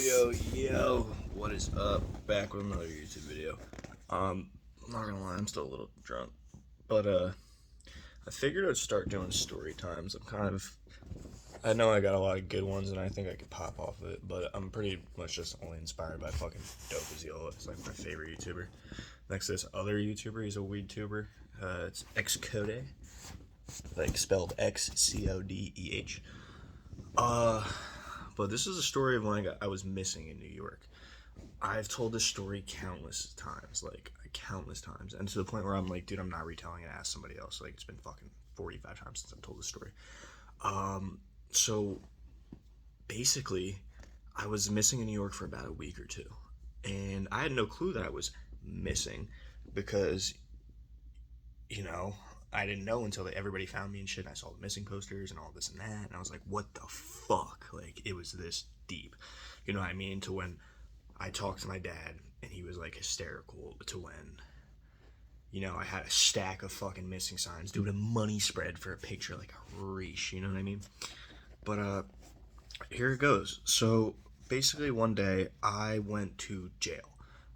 Yo, what is up? Back with another YouTube video. I'm not gonna lie, I'm still a little drunk. But I figured I'd start doing story times. I know I got a lot of good ones and I think I could pop off of it, but I'm pretty much just only inspired by fucking Dope Aziola. It's like my favorite YouTuber. Next to this other YouTuber, he's a weed tuber. It's Xcode, like spelled Xcodeh. But this is a story of when I was missing in New York. I've told this story countless times, and to the point where I'm like, dude, I'm not retelling it. Ask somebody else. Like, it's been fucking 45 times since I've told this story. So basically, I was missing in New York for about a week or two, and I had no clue that I was missing because, I didn't know until everybody found me and shit. And I saw the missing posters and all this and that, and I was like, what the fuck? Like, it was this deep, you know what I mean? To when I talked to my dad and he was like hysterical, to when, I had a stack of fucking missing signs, doing a money spread for a picture like a reach, you know what I mean? But here it goes. So basically one day I went to jail.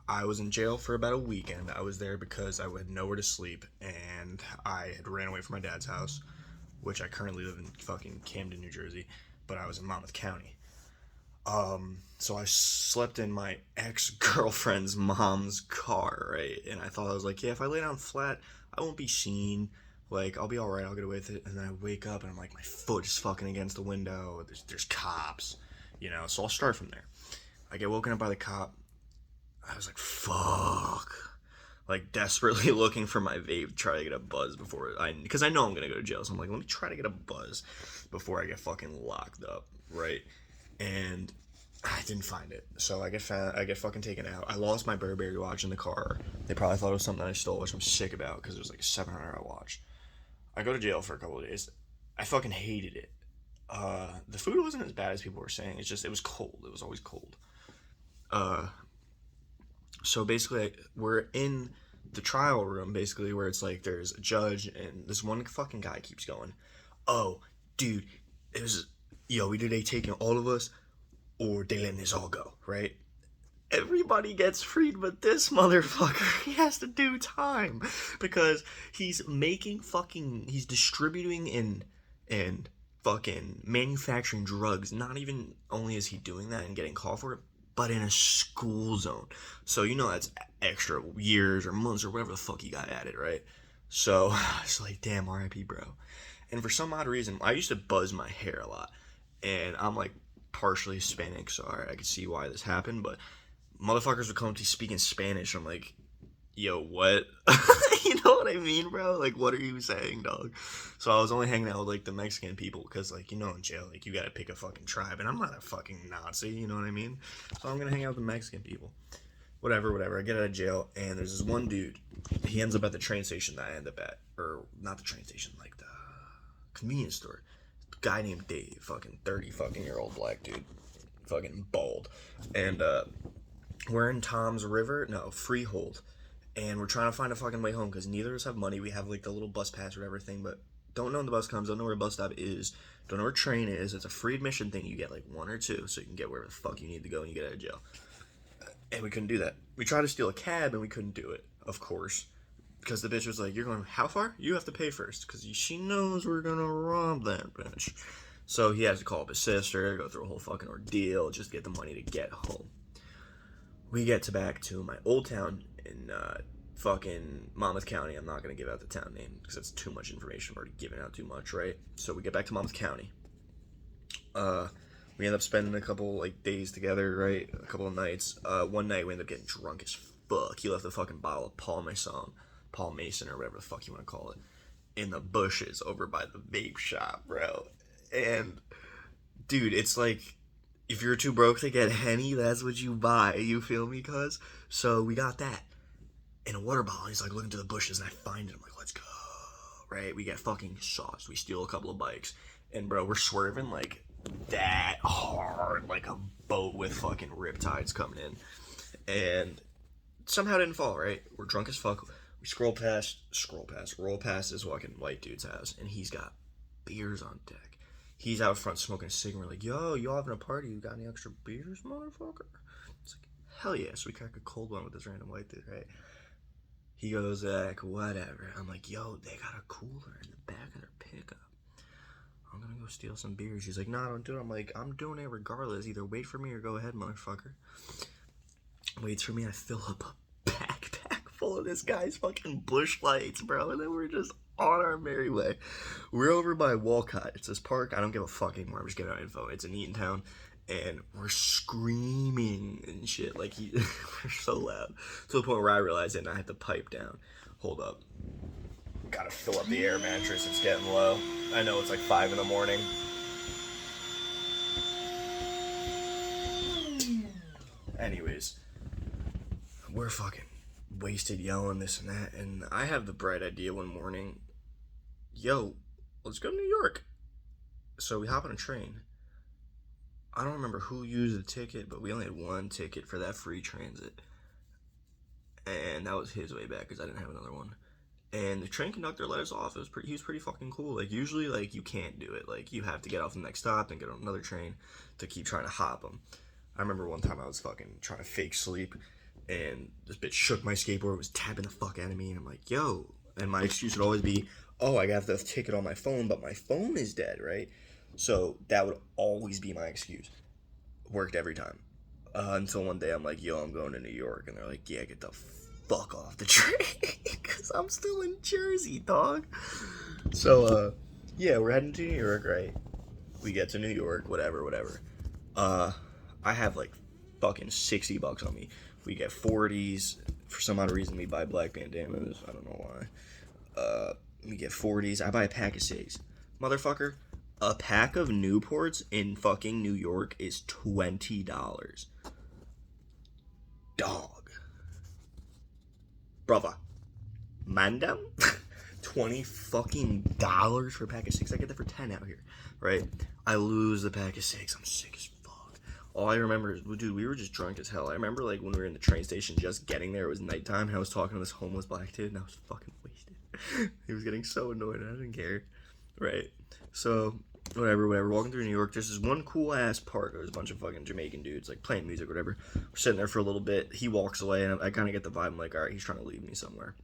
I was in jail for about a weekend. I was there because I had nowhere to sleep, and I had ran away from my dad's house, which I currently live in fucking Camden, New Jersey, but I was in Monmouth County. So I slept in my ex-girlfriend's mom's car, right? And I thought, I was like, yeah, if I lay down flat, I won't be seen. Like, I'll be alright, I'll get away with it. And then I wake up, and I'm like, my foot is fucking against the window. There's cops, so I'll start from there. I get woken up by the cop. I was like, fuck. Like, desperately looking for my vape to try to get a buzz because I know I'm gonna go to jail. So I'm like, let me try to get a buzz before I get fucking locked up, right? And I didn't find it. So I get fucking taken out. I lost my Burberry watch in the car. They probably thought it was something I stole, which I'm sick about because it was like a $700 watch. I go to jail for a couple of days. I fucking hated it. The food wasn't as bad as people were saying. It's just, it was cold. It was always cold. So basically, we're in the trial room, basically, where it's like there's a judge, and this one fucking guy keeps going, oh, dude, either they taking all of us, or they letting us all go, right? Everybody gets freed, but this motherfucker, he has to do time, because he's distributing and fucking manufacturing drugs. Not even only is he doing that and getting called for it, but in a school zone. So, that's extra years or months or whatever the fuck he got at it, right? So, it's like, damn, RIP, bro. And for some odd reason, I used to buzz my hair a lot. And I'm, like, partially Hispanic, so alright, I could see why this happened, but motherfuckers would come to speaking Spanish. I'm like, yo, what? You know what I mean, bro? Like, what are you saying, dog? So I was only hanging out with, like, the Mexican people, because, like, in jail, like, you gotta pick a fucking tribe, and I'm not a fucking Nazi, you know what I mean? So I'm gonna hang out with the Mexican people. Whatever. I get out of jail, and there's this one dude. He ends up at the train station that I end up at. Or, not the train station, like, the convenience store. Guy named Dave, fucking 30-fucking-year-old black dude. Fucking bald. And, we're in Freehold. And we're trying to find a fucking way home because neither of us have money. We have like the little bus pass or everything, but don't know when the bus comes, don't know where a bus stop is, don't know where a train is. It's a free admission thing. You get like one or two, so you can get wherever the fuck you need to go when you get out of jail. And we couldn't do that. We tried to steal a cab and we couldn't do it, of course. Because the bitch was like, you're going how far? You have to pay first. Because she knows we're going to rob that bitch. So he has to call up his sister, go through a whole fucking ordeal, just get the money to get home. We get back to my old town in fucking Monmouth County. I'm not going to give out the town name because that's too much information. I've already given out too much, right? So we get back to Monmouth County. We end up spending a couple like days together, right? A couple of nights. One night we end up getting drunk as fuck. He left a fucking bottle of Paul Mason or whatever the fuck you want to call it, in the bushes over by the vape shop, bro. And dude, it's like, if you're too broke to get Henny, that's what you buy. You feel me, cuz? So we got that in a water bottle. He's like looking to the bushes, and I find it. I'm like, let's go. Right? We get fucking sauced. We steal a couple of bikes. And bro, we're swerving like that hard, like a boat with fucking riptides coming in. And somehow didn't fall, right? We're drunk as fuck. We roll past this fucking white dude's house, and he's got beers on deck. He's out front smoking a cigarette. We're like, yo, you all having a party? You got any extra beers, motherfucker? It's like, hell yeah. So we crack a cold one with this random white dude, right? He goes, whatever. I'm like, yo, they got a cooler in the back of their pickup. I'm gonna go steal some beers. She's like, nah, don't do it. I'm like, I'm doing it regardless. Either wait for me or go ahead, motherfucker. Waits for me. I fill up a backpack full of this guy's fucking Busch Lights, bro. And then we're just on our merry way. We're over by Walcott. It's this park. I don't give a fuck anymore. I'm just giving out info. It's in Eatontown. And we're screaming and shit. Like, we're so loud. To the point where I realized it and I had to pipe down. Hold up. Gotta fill up the air mattress. It's getting low. I know it's like 5 in the morning. Anyways, we're fucking wasted yelling this and that. And I have the bright idea one morning. Yo, let's go to New York. So we hop on a train. I don't remember who used the ticket, but we only had one ticket for that free transit. And that was his way back because I didn't have another one. And the train conductor let us off. He was pretty fucking cool. Like, usually, like, you can't do it. Like, you have to get off the next stop and get on another train to keep trying to hop them. I remember one time I was fucking trying to fake sleep, and this bitch shook my skateboard, was tapping the fuck out of me, and I'm like, yo. And my excuse would always be, oh, I got the ticket on my phone, but my phone is dead, right? So that would always be my excuse. Worked every time. Until one day I'm like, yo, I'm going to New York. And they're like, yeah, get the fuck off the train. Because I'm still in Jersey, dog. So, yeah, we're heading to New York, right? We get to New York, whatever. I have like fucking $60 on me. We get 40s. For some odd reason, we buy black bandanas. I don't know why. We get 40s. I buy a pack of cigs. Motherfucker, a pack of Newports in fucking New York is $20. Dog. Brother. Mandem? $20 fucking dollars for a pack of cigs. I get that for 10 out here, right? I lose the pack of cigs. I'm sick as fuck. All I remember is, dude, we were just drunk as hell. I remember, like, when we were in the train station just getting there, it was nighttime, and I was talking to this homeless black dude, and I was fucking wasted. He was getting so annoyed, and I didn't care, right? So, whatever, walking through New York, there's this one cool-ass park. There's a bunch of fucking Jamaican dudes, like, playing music or whatever. We're sitting there for a little bit. He walks away, and I kind of get the vibe. I'm like, all right, he's trying to lead me somewhere.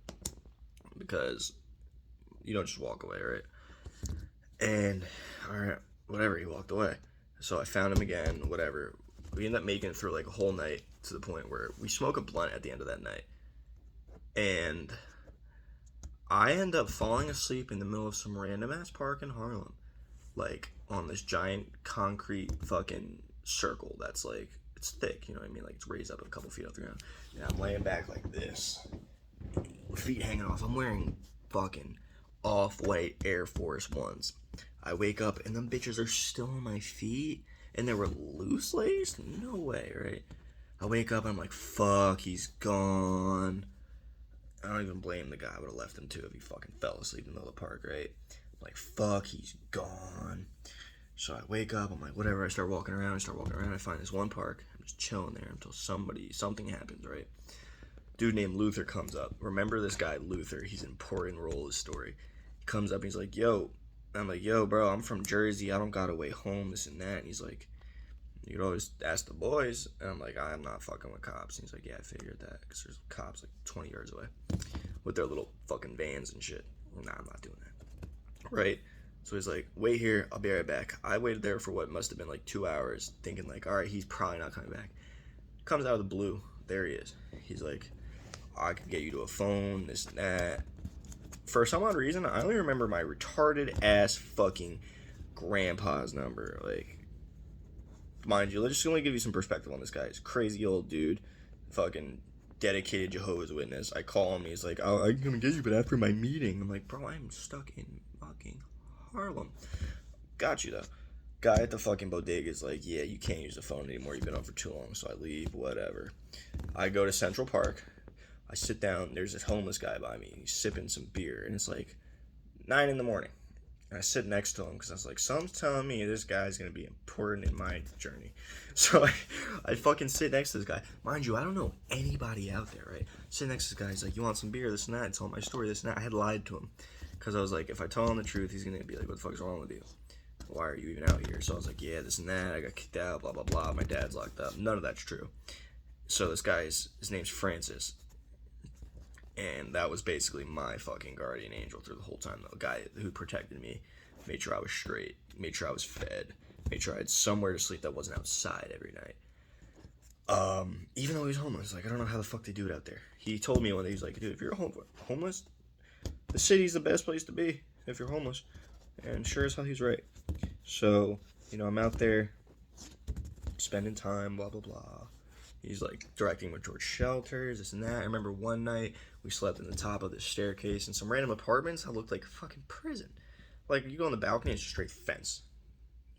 Because you don't just walk away, right? And, all right, whatever, he walked away. So I found him again, whatever. We ended up making it through, like, a whole night to the point where we smoke a blunt at the end of that night. And I end up falling asleep in the middle of some random-ass park in Harlem. Like, on this giant concrete fucking circle that's, like, it's thick, you know what I mean? Like, it's raised up a couple feet off the ground. And I'm laying back like this, feet hanging off. I'm wearing fucking off-white Air Force Ones. I wake up, and them bitches are still on my feet, and they were loose-laced? No way, right? I wake up, and I'm like, fuck, he's gone. I don't even blame the guy. I would have left him, too, if he fucking fell asleep in the middle of the park, right? Like, fuck, he's gone. So I wake up, I'm like, whatever, I start walking around, I find this one park, I'm just chilling there until something happens, right? Dude named Luther comes up. Remember this guy, Luther, he's an important role in the story. He comes up, and he's like, yo, I'm like, yo, bro, I'm from Jersey, I don't got a way home, this and that, and he's like, you'd always ask the boys, and I'm like, I'm not fucking with cops, and he's like, yeah, I figured that, because there's cops like 20 yards away, with their little fucking vans and shit. Nah, I'm not doing that. Right? So he's like, wait here, I'll be right back. I waited there for what must have been like 2 hours, thinking like, all right, he's probably not coming back. Comes out of the blue, there he is. He's like, I could get you to a phone, this and that. For some odd reason, I only remember my retarded ass fucking grandpa's number. Like, mind you, let's just only give you some perspective on this guy. He's a crazy old dude, fucking dedicated Jehovah's Witness. I call him, he's like, oh, I'm gonna get you, but after my meeting. I'm like, bro, I'm stuck in fucking Harlem. Got you, though. Guy at the fucking bodega is like, yeah, you can't use the phone anymore. You've been on for too long. So I leave, whatever. I go to Central Park. I sit down. There's this homeless guy by me. He's sipping some beer. And it's like 9 in the morning. And I sit next to him because I was like, something's telling me this guy's going to be important in my journey. So I fucking sit next to this guy. Mind you, I don't know anybody out there, right? Sit next to this guy. He's like, you want some beer, this and that. I told him my story, this and that. I had lied to him. Because I was like, if I tell him the truth, he's going to be like, what the fuck's wrong with you? why are you even out here? So I was like, yeah, this and that. I got kicked out, blah, blah, blah. My dad's locked up. None of that's true. So this guy's, his name's Francis. And that was basically my fucking guardian angel through the whole time. The guy who protected me, made sure I was straight, made sure I was fed, made sure I had somewhere to sleep that wasn't outside every night. Even though he was homeless, like, I don't know how the fuck they do it out there. He told me one day, he's like, dude, if you're homeless, the city's the best place to be if you're homeless. And sure as hell, he's right. So, you know, I'm out there spending time, blah, blah, blah. He's like directing me towards shelters, this and that. I remember one night we slept in the top of this staircase in some random apartments that looked like a fucking prison. Like, you go on the balcony, it's just straight fence.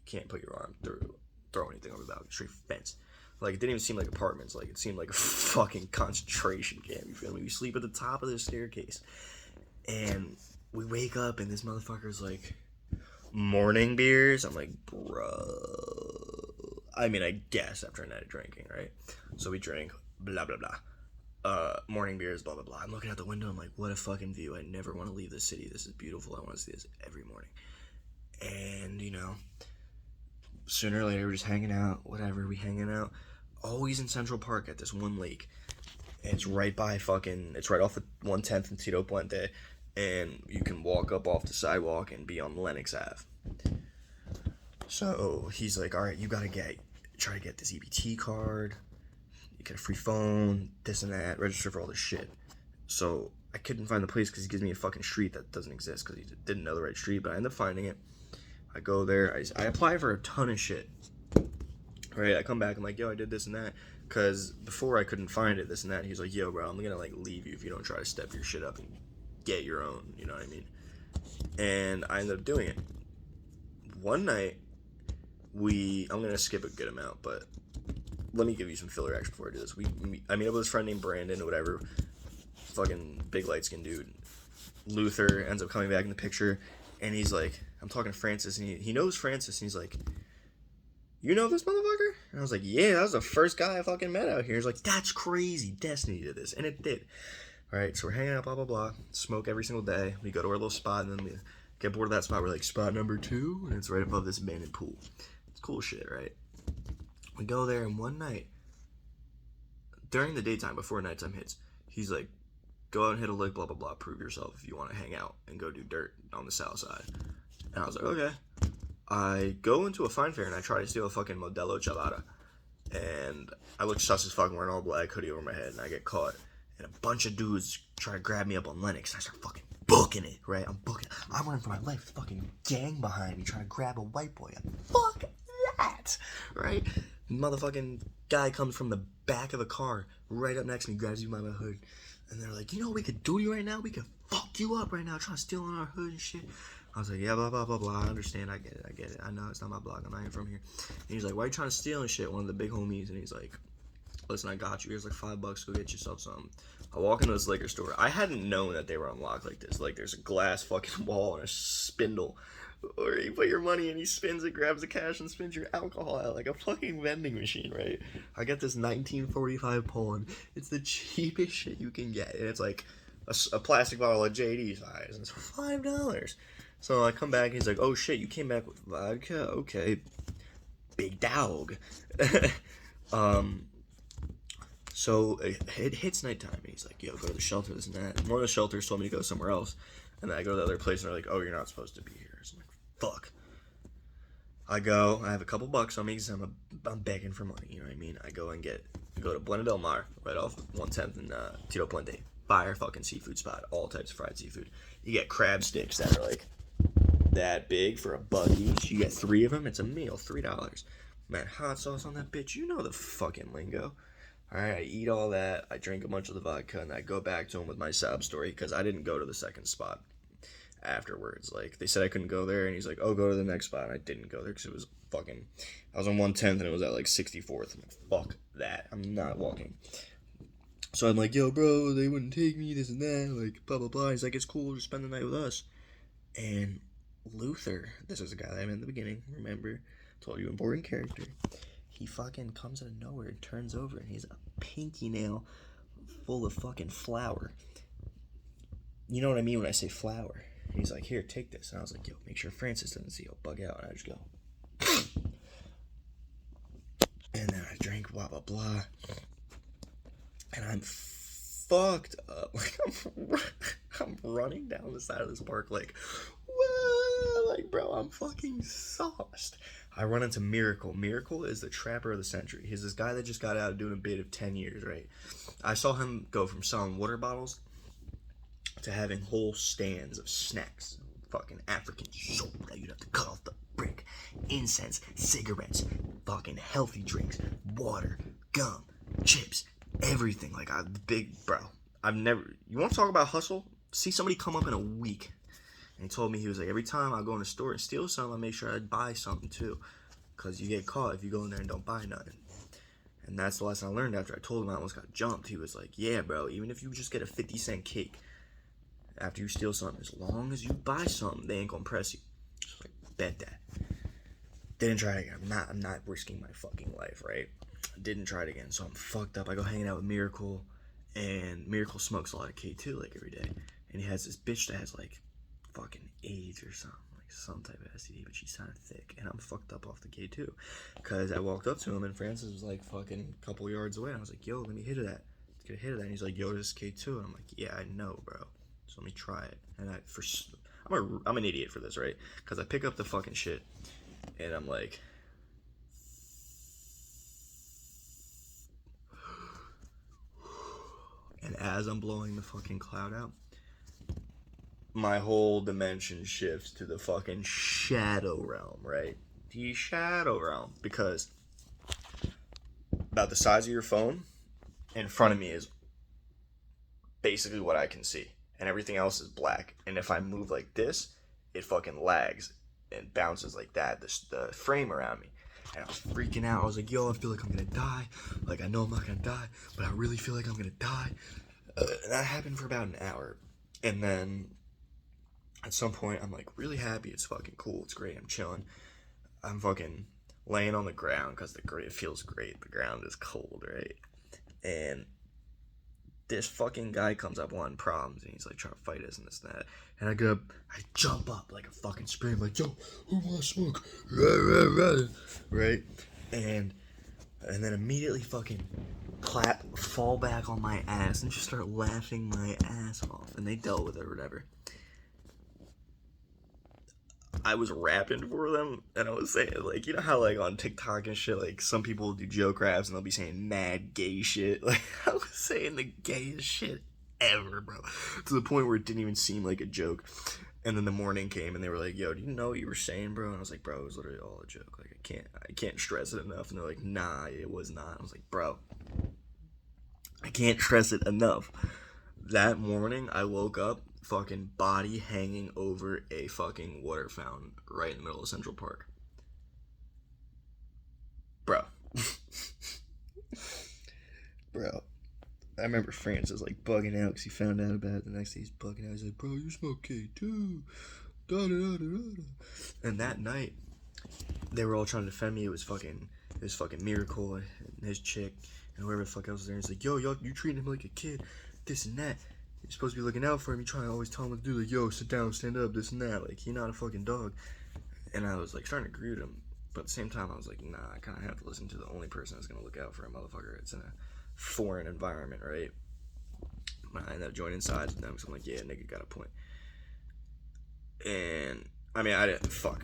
You can't put your arm through, throw anything over the balcony, straight fence. Like, it didn't even seem like apartments. Like, it seemed like a fucking concentration camp, you feel me? We sleep at the top of the staircase. And we wake up and this motherfucker's like, morning beers? I'm like, bro. I mean, I guess after a night of drinking, right? So we drink, blah, blah, blah. Morning beers, blah, blah, blah. I'm looking out the window. I'm like, what a fucking view. I never want to leave this city. This is beautiful. I want to see this every morning. And, you know, sooner or later, we're just hanging out. Whatever, we hanging out. Always in Central Park at this one lake. And it's right by fucking, it's right off of 110th and Tito Puente. And you can walk up off the sidewalk and be on Lenox Ave. So he's like, all right, you gotta try to get this EBT card, you get a free phone, this and that, register for all this shit. So I couldn't find the place because he gives me a fucking street that doesn't exist because he didn't know the right street, but I end up finding it. I go there, I apply for a ton of shit. Right, I come back, I'm like, yo, I did this and that, because before I couldn't find it, this and that. He's like, yo, bro, I'm gonna like leave you if you don't try to step your shit up and get your own, you know what I mean? And I ended up doing it. One night, I'm gonna skip a good amount, but let me give you some filler action before I do this. I meet up with this friend named Brandon or whatever, fucking big light skinned dude. Luther ends up coming back in the picture, and he's like, I'm talking to Francis, and he knows Francis, and he's like, you know this motherfucker? And I was like, yeah, that was the first guy I fucking met out here. He's like, that's crazy, Destiny did this, and it did. Alright, so we're hanging out, blah, blah, blah, smoke every single day, we go to our little spot, and then we get bored of that spot, we're like, spot number 2, and it's right above this abandoned pool. Cool shit, right? We go there, and one night, during the daytime, before nighttime hits, he's like, go out and hit a lick, blah, blah, blah, prove yourself if you want to hang out and go do dirt on the south side. And I was like, okay. I go into a fine fair, and I try to steal a fucking Modelo Chelada. And I look sus as fuck, wearing all black, hoodie over my head, and I get caught. And a bunch of dudes try to grab me up on Lenox, and I start fucking booking it, right? I'm running for my life, fucking gang behind me, trying to grab a white boy. Fuck that, right? Motherfucking guy comes from the back of the car, right up next to me, grabs you by my hood, and they're like, you know what we could do to you right now? We could fuck you up right now, trying to steal on our hood and shit. I was like, yeah, blah, blah, blah, blah, I understand, I get it, I know it's not my block, I'm not even from here. And he's like, why are you trying to steal and shit? One of the big homies, and he's like, listen, I got you, here's like $5, go get yourself something. I walk into this liquor store. I hadn't known that they were unlocked like this. Like, there's a glass fucking wall and a spindle. Or you put your money in, he spins it, grabs the cash, and spins your alcohol out like a fucking vending machine, right? I get this 1945 Poland. It's the cheapest shit you can get. And it's like a plastic bottle of JD size. And it's $5. So I come back, and he's like, oh shit, you came back with vodka? Okay. Big dog. So it hits nighttime, and he's like, yo, go to the shelter, this and that. And one of the shelters told me to go somewhere else. And then I go to the other place, and they're like, oh, you're not supposed to be here. So I'm like, fuck. I go, I have a couple bucks on me because I'm begging for money, you know what I mean? I go to Buena Del Mar, right off 110th and Tito Puente. Fire fucking seafood spot, all types of fried seafood. You get crab sticks that are like that big for $1 each. You get 3 of them, it's a meal, $3. Man, hot sauce on that bitch, you know the fucking lingo. Alright, I eat all that, I drink a bunch of the vodka, and I go back to him with my sob story, because I didn't go to the second spot afterwards. Like, they said I couldn't go there, and he's like, oh, go to the next spot, and I didn't go there, because it was fucking, I was on 110th, and it was at, like, 64th, I'm like, fuck that, I'm not walking. So I'm like, yo, bro, they wouldn't take me, this and that, like, blah, blah, blah. He's like, it's cool, just spend the night with us. And Luther, this is a guy that I met in the beginning, remember, told you, important character. He fucking comes out of nowhere and turns over, and he's a pinky nail full of fucking flour. You know what I mean when I say flour? And he's like, here, take this. And I was like, yo, make sure Francis doesn't see. I'll bug out. And I just go. And then I drank, blah, blah, blah. And I'm fucked up. Like, I'm running down the side of this park like, whoa, like, bro, I'm fucking sauced. I run into Miracle. Miracle is the trapper of the century. He's this guy that just got out of doing a bid of 10 years, right? I saw him go from selling water bottles to having whole stands of snacks. Fucking African soap that you'd have to cut off the brick. Incense, cigarettes, fucking healthy drinks, water, gum, chips, everything. Like, I've never, you want to talk about hustle? See somebody come up in a week. And he told me, he was like, every time I go in the store and steal something, I make sure I buy something too. Because you get caught if you go in there and don't buy nothing. And that's the lesson I learned after I told him I almost got jumped. He was like, yeah, bro, even if you just get a 50-cent cake after you steal something, as long as you buy something, they ain't gonna press you. Just like, bet that. Didn't try it again. I'm not risking my fucking life, right? Didn't try it again. So I'm fucked up. I go hanging out with Miracle, and Miracle smokes a lot of K2 like every day. And he has this bitch that has like fucking AIDS or something, like some type of STD, but she's kind of thick, and I'm fucked up off the K2, because I walked up to him, and Francis was like fucking a couple yards away, and I was like, yo, let me hit of that, let's get a hit of that, and he's like, yo, this is K2, and I'm like, yeah, I know, bro, so let me try it, and I'm an idiot for this, right, because I pick up the fucking shit, and I'm like, and as I'm blowing the fucking cloud out, my whole dimension shifts to the fucking shadow realm, right? The shadow realm. Because about the size of your phone, in front of me is basically what I can see. And everything else is black. And if I move like this, it fucking lags and bounces like that, the frame around me. And I was freaking out. I was like, yo, I feel like I'm gonna die. Like, I know I'm not gonna die, but I really feel like I'm gonna die. That happened for about an hour. And then at some point, I'm like really happy. It's fucking cool. It's great. I'm chilling. I'm fucking laying on the ground because it feels great. The ground is cold, right? And this fucking guy comes up wanting problems, and he's like trying to fight us and this and that. And I get up, I jump up like a fucking spring, like, yo, who wants smoke? Right? And then immediately fucking fall back on my ass and just start laughing my ass off. And they dealt with it or whatever. I was rapping for them, and I was saying, like, you know how, like, on TikTok and shit, like, some people will do joke raps, and they'll be saying mad gay shit. Like, I was saying the gayest shit ever, bro. To the point where it didn't even seem like a joke. And then the morning came, and they were like, yo, do you know what you were saying, bro? And I was like, bro, it was literally all a joke. Like, I can't stress it enough. And they're like, nah, it was not. I was like, bro, I can't stress it enough. That morning, I woke up, fucking body hanging over a fucking water fountain right in the middle of Central Park. Bro. Bro. I remember Francis like bugging out because he found out about it. The next day he's bugging out. He's like, bro, you smoke K2. Da, da, da, da, da. And that night, they were all trying to defend me. It was fucking Miracle and his chick and whoever the fuck else was there. He's like, yo, you treating him like a kid. This and that. You're supposed to be looking out for him. You trying to always tell him what to do. Like, yo, sit down, stand up, this and that. Like, you're not a fucking dog. And I was like starting to agree with him. But at the same time, I was like, nah, I kind of have to listen to the only person that's going to look out for a motherfucker. It's in a foreign environment, right? I ended up joining sides with them because I'm like, yeah, nigga got a point. And I mean,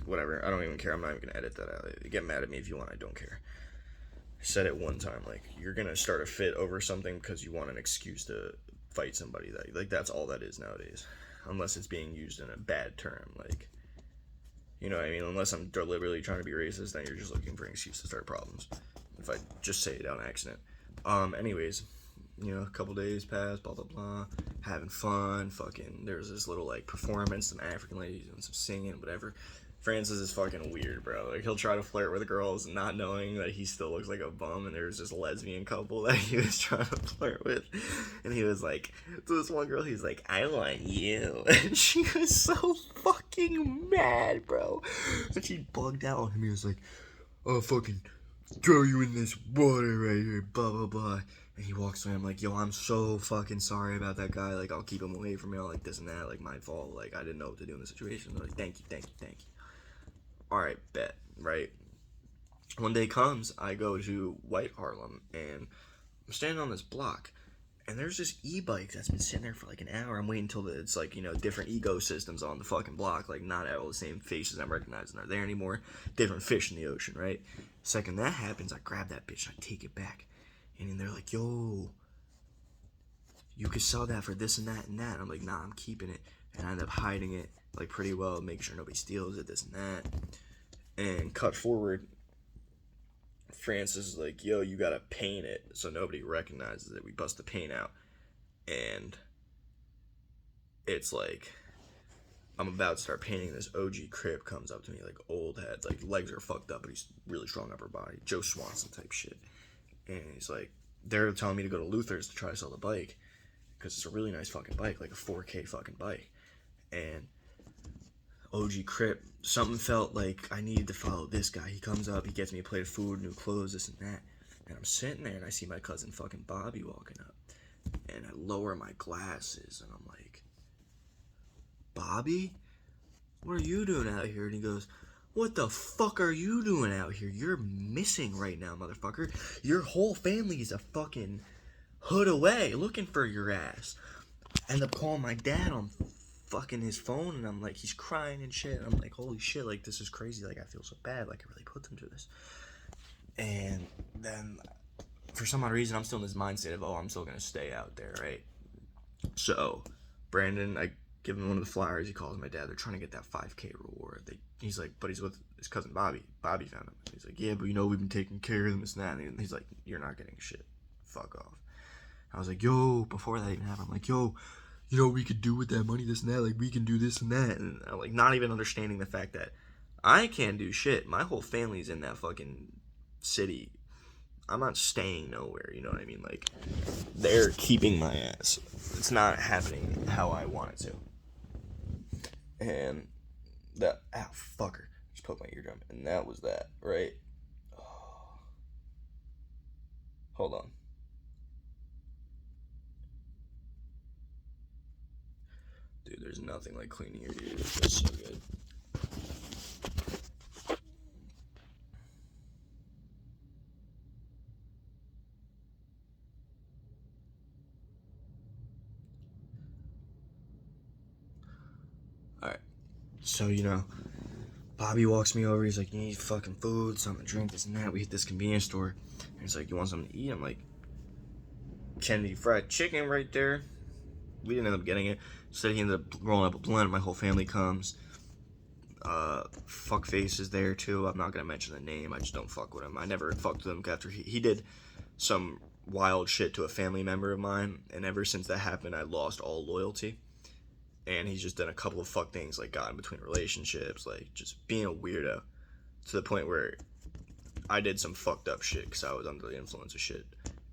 whatever. I don't even care. I'm not even gonna edit that out. Get mad at me if you want. I don't care. I said it one time, like, you're gonna start a fit over something because you want an excuse to fight somebody. That's all that is nowadays, unless it's being used in a bad term, like, you know what I mean? Unless I'm deliberately trying to be racist, then you're just looking for an excuse to start problems. If I just say it on accident. Anyways, you know, a couple days passed, blah, blah, blah, having fun, fucking, there was this little, like, performance, some African ladies doing some singing, whatever. Francis is fucking weird, bro. Like, he'll try to flirt with girls, not knowing that he still looks like a bum, and there's this lesbian couple that he was trying to flirt with, and he was like, to this one girl, he's like, I want you, and she was so fucking mad, bro, and she bugged out on him. He was like, I'll fucking throw you in this water right here, blah, blah, blah. And he walks away. I'm like, yo, I'm so fucking sorry about that guy. Like, I'll keep him away from you. Like, this and that. Like, my fault. Like, I didn't know what to do in the situation. They're like, thank you, thank you, thank you. All right, bet. Right. One day comes, I go to White Harlem, and I'm standing on this block, and there's this e-bike that's been sitting there for like an hour. I'm waiting until it's like, different ecosystems on the fucking block. Like, not all the same faces I'm recognizing are there anymore. Different fish in the ocean, right? Second that happens, I grab that bitch, I take it back. And then they're like, yo, you could sell that for this and that and that. I'm like, nah, I'm keeping it. And I end up hiding it, like, pretty well, making sure nobody steals it, this and that. And cut forward, Francis is like, yo, you gotta paint it so nobody recognizes it. We bust the paint out. And it's like, I'm about to start painting. This OG Crip comes up to me, like, old head, like, legs are fucked up, but he's really strong upper body. Joe Swanson type shit. And he's like, they're telling me to go to Luther's to try to sell the bike, because it's a really nice fucking bike, like a 4K fucking bike. And OG Crip, something felt like I needed to follow this guy. He comes up, he gets me a plate of food, new clothes, this and that. And I'm sitting there, and I see my cousin fucking Bobby walking up. And I lower my glasses, and I'm like, Bobby? What are you doing out here? And he goes, what the fuck are you doing out here? You're missing right now, motherfucker. Your whole family is a fucking hood away looking for your ass. I end up calling my dad on fucking his phone, and I'm like, he's crying and shit. And I'm like, holy shit, like, this is crazy. Like, I feel so bad. Like, I really put them through this. And then, for some odd reason, I'm still in this mindset of, oh, I'm still gonna stay out there, right? So, Brandon, I give him one of the flyers. He calls my dad. They're trying to get that 5K reward. He's like, but he's with his cousin Bobby. Bobby found him. He's like, yeah, but we've been taking care of them, this and that. And he's like, you're not getting shit. Fuck off. I was like, yo, before that even happened, I'm like, yo, we could do with that money, this and that. Like, we can do this and that. And I'm like, not even understanding the fact that I can't do shit. My whole family's in that fucking city. I'm not staying nowhere, you know what I mean? Like, they're keeping my ass. It's not happening how I want it to. And that, fucker, just poked my eardrum. And that was that, right? Oh. Hold on. Dude, there's nothing like cleaning your ears. It feels so good. Alright. So, Bobby walks me over. He's like, you need fucking food, something to drink, this and that. We hit this convenience store. And he's like, you want something to eat? I'm like, Kennedy Fried Chicken right there. We didn't end up getting it. Instead, he ended up rolling up a blunt. My whole family comes. Fuckface is there too. I'm not gonna mention the name. I just don't fuck with him. I never fucked with him after he did some wild shit to a family member of mine, and ever since that happened, I lost all loyalty. And he's just done a couple of fuck things, like got in between relationships, like just being a weirdo, to the point where I did some fucked up shit because I was under the influence of shit,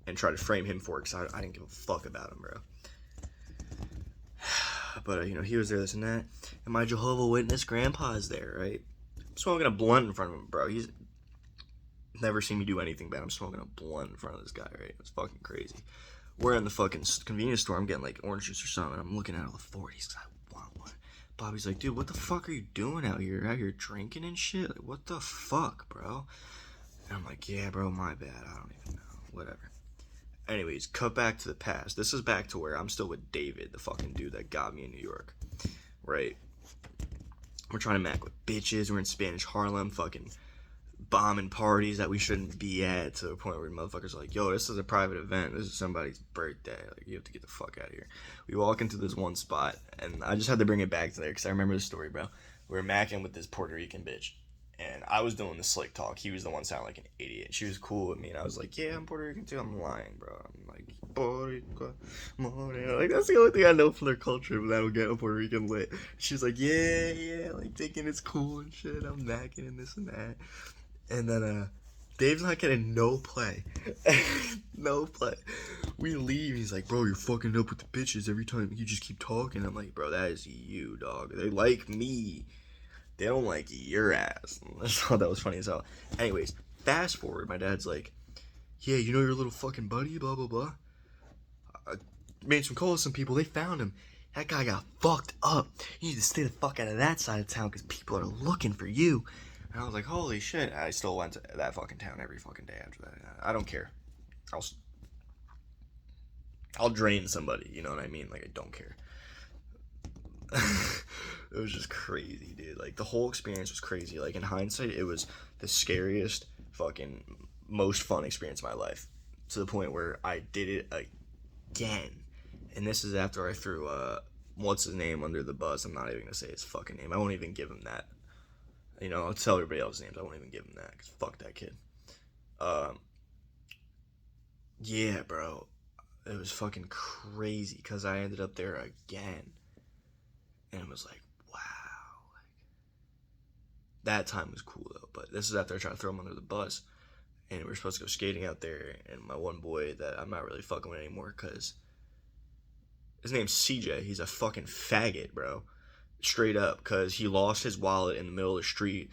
and tried to frame him for it because I didn't give a fuck about him, bro. But, he was there, this and that. And my Jehovah Witness grandpa's there, right? I'm smoking a blunt in front of him, bro. He's never seen me do anything bad. I'm smoking a blunt in front of this guy, right? It's fucking crazy. We're in the fucking convenience store. I'm getting, like, orange juice or something. I'm looking at all the 40s because I want one. Bobby's like, dude, what the fuck are you doing out here? You're out here drinking and shit? Like, what the fuck, bro? And I'm like, yeah, bro, my bad. I don't even know. Whatever. Anyways, cut back to the past. This is back to where I'm still with David, the fucking dude that got me in New York. Right? We're trying to mac with bitches. We're in Spanish Harlem, fucking bombing parties that we shouldn't be at, to the point where motherfuckers are like, yo, this is a private event. This is somebody's birthday. Like, you have to get the fuck out of here. We walk into this one spot, and I just had to bring it back to there because I remember the story, bro. We were macking with this Puerto Rican bitch. And I was doing the slick talk. He was the one sounding like an idiot. She was cool with me, and I was like, yeah, I'm Puerto Rican too. I'm lying, bro. I'm like, Puerto Rico, like, that's the only thing I know from their culture, but that'll get a Puerto Rican lit. She's like, yeah, like, thinking it's cool and shit. I'm macking and this and that. And then, Dave's not getting no play. No play. We leave, he's like, bro, you're fucking up with the bitches every time you just keep talking. I'm like, bro, that is you, dog. They like me. They don't like your ass. I thought that was funny as hell. Anyways, fast forward, my dad's like, Yeah, you know your little fucking buddy, blah, blah, blah. I made some calls to some people. They found him. That guy got fucked up. You need to stay the fuck out of that side of town because people are looking for you. And I was like, holy shit. I still went to that fucking town every fucking day after that. I don't care. I'll I'll drain somebody, you know what I mean? Like, I don't care. It was just crazy, dude. Like, the whole experience was crazy. Like, in hindsight, it was the scariest, fucking, most fun experience of my life. To the point where I did it again. And this is after I threw, what's his name under the bus. I'm not even gonna say his fucking name. I won't even give him that. You know, I'll tell everybody else's names. I won't even give him that, because fuck that kid. Yeah, bro. It was fucking crazy, because I ended up there again. And it was like, wow. Like, that time was cool, though. But this is after I tried to throw him under the bus. And we were supposed to go skating out there. And my one boy that I'm not really fucking with anymore, because his name's CJ. He's a fucking faggot, bro. Straight up. Because he lost his wallet in the middle of the street.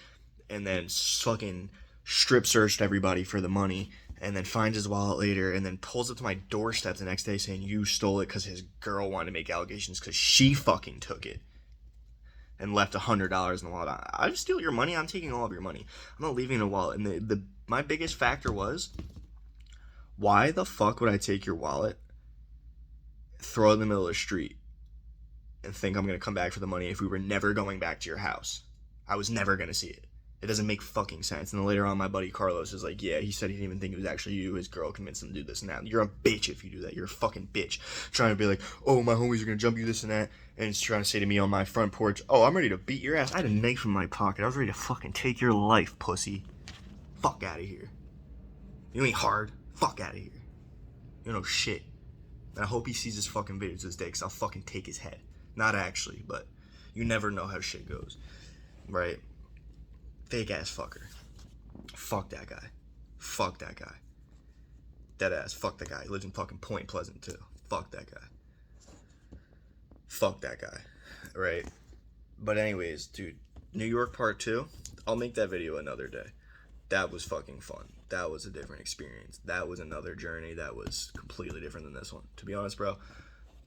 And then fucking strip searched everybody for the money. And then finds his wallet later. And then pulls up to my doorstep the next day saying, you stole it because his girl wanted to make allegations because she fucking took it. And left $100 in the wallet. I just steal your money. I'm taking all of your money. I'm not leaving a wallet. And my biggest factor was, why the fuck would I take your wallet, throw it in the middle of the street, and think I'm going to come back for the money if we were never going back to your house? I was never going to see it. It doesn't make fucking sense. And then later on, my buddy Carlos is like, yeah, he said he didn't even think it was actually you. His girl convinced him to do this and that. You're a bitch if you do that. You're a fucking bitch. Trying to be like, oh, my homies are going to jump you, this and that. And he's trying to say to me on my front porch, oh, I'm ready to beat your ass. I had a knife in my pocket. I was ready to fucking take your life, pussy. Fuck out of here. You ain't hard. Fuck out of here. You know shit. And I hope he sees this fucking videos this day, because I'll fucking take his head. Not actually, but you never know how shit goes. Right? Fake ass fucker. Fuck that guy. Fuck that guy. Dead ass. Fuck that guy. He lives in fucking Point Pleasant too. Fuck that guy. Fuck that guy. Right? But anyways, dude, New York Part 2, I'll make that video another day. That was fucking fun. That was a different experience. That was another journey that was completely different than this one. To be honest, bro,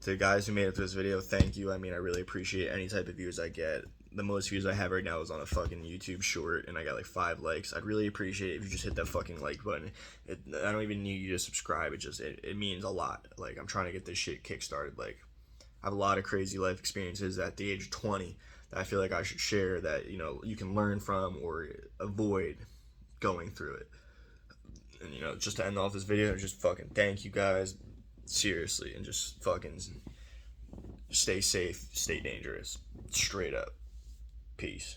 to the guys who made it to this video, thank you. I mean, I really appreciate any type of views I get. The most views I have right now is on a fucking YouTube short, and I got like 5 likes. I'd really appreciate it if you just hit that fucking like button. I don't even need you to subscribe. It means a lot. Like, I'm trying to get this shit kickstarted. Like, I have a lot of crazy life experiences at the age of 20 that I feel like I should share, that, you know, you can learn from or avoid going through it. And, you know, just to end off this video, just fucking thank you guys, seriously, and just fucking stay safe, stay dangerous, straight up. Peace.